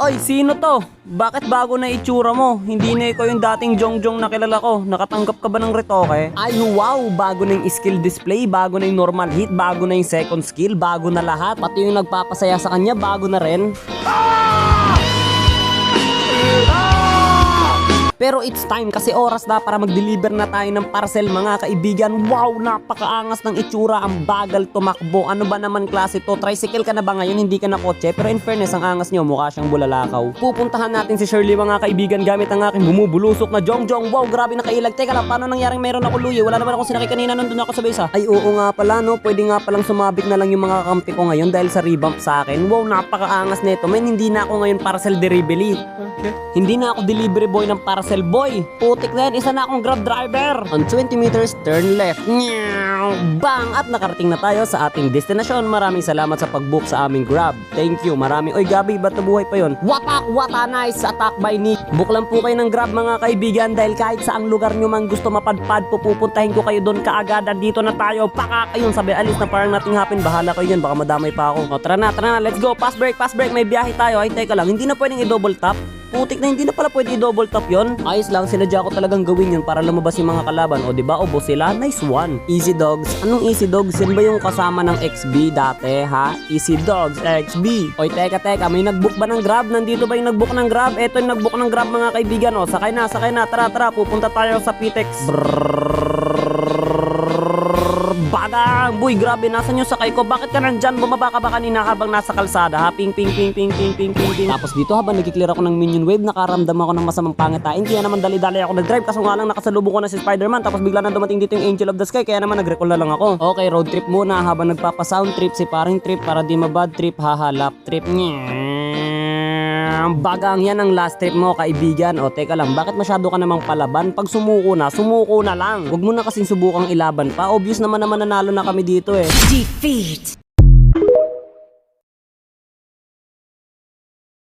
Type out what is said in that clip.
Oy, sino to? Bakit bago na itsura mo? Hindi na ikaw yung dating Jongjong na kilala ko. Nakatanggap ka ba ng retoke? Ay wow, bago na yung skill display, bago na yung normal hit, bago na yung second skill, bago na lahat. Pati yung nagpapasaya sa kanya, bago na rin. Pero it's time kasi oras na para mag-deliver na tayo ng parcel mga kaibigan. Wow, napakaangas ng itsura, ang bagal tumakbo. Ano ba naman klase to? Tricycle ka na ba ngayon? Hindi ka na kotse? Pero in fairness, ang angas nyo, mukha siyang bulalakaw. Pupuntahan natin si Shirley mga kaibigan gamit ang aking bumubulusok na Jongjong. Wow, grabe nakailag. Teka lang, paano nangyaring mayroon ako luya? Wala naman akong sinakay kanina, nandun ako sa base ha. Ay oo nga pala no, pwede nga palang sumabit na lang yung mga kakampi ko ngayon dahil sa revamp sa akin. Wow, napakaangas nito. Men, hindi na ako ngayon parcel delivery. Hindi na ako delivery boy ng parcel boy. Putik na yan, isa na akong grab driver. On 20 meters, turn left. Bang! At nakarating na tayo sa ating destinasyon. Maraming salamat sa pag-book sa aming grab. Thank you, maraming. Oy Gabi, ba't nabuhay pa yun? Wapak! Wata nice! Attack by Nick. Book lang po kayo ng grab mga kaibigan dahil kahit saang lugar nyo man gusto mapadpad, pupuntahin ko kayo doon kaagad. Dito na tayo. Pakak! Ayun, sabi alis na parang nating hapin. Bahala kayo yun, baka madamay pa ako. O, tara na, let's go. Pass break. May biyahe tayo. Ay, teka lang, hindi na pwedeng i-double tap. Putik na, hindi na pala pwede i-double tap yon. Ayos lang, sinadya ko talagang gawin yun para lumabas yung mga kalaban. O diba, ubo sila? Nice one. Easy Dogs. Anong Easy Dogs? Yan ba yung kasama ng XB dati, ha? Easy Dogs, XB. Oy, teka, may nag-book ba ng Grab? Nandito ba yung nag-book ng Grab? Eto yung nag-book ng Grab mga kaibigan. O, sakay na. Tara, pupunta tayo sa Pitex. Bagang! Boy, grabe, nasan yung sakay ko? Bakit ka nandyan? Bumaba ka ba kanina habang nasa kalsada, ha? Ping. Tapos dito habang nagkiklear ako ng minion wave, nakaramdam ako ng masamang pangitain. Kaya naman dali-dali ako nag-drive. Kaso nga lang nakasalubong ko na si Spider-Man. Tapos bigla na dumating dito yung Angel of the Sky. Kaya naman nag-recall na lang ako. Okay, road trip muna habang nagpapa-sound trip si paring trip para di ma-bad trip. Haha, lap trip. Bagang yan ang last trip mo kaibigan. O teka lang, bakit masyado ka namang palaban? Pag sumuko na lang. Huwag mo na kasing subukang ilaban pa. Obvious naman nanalo na kami dito eh. Defeat!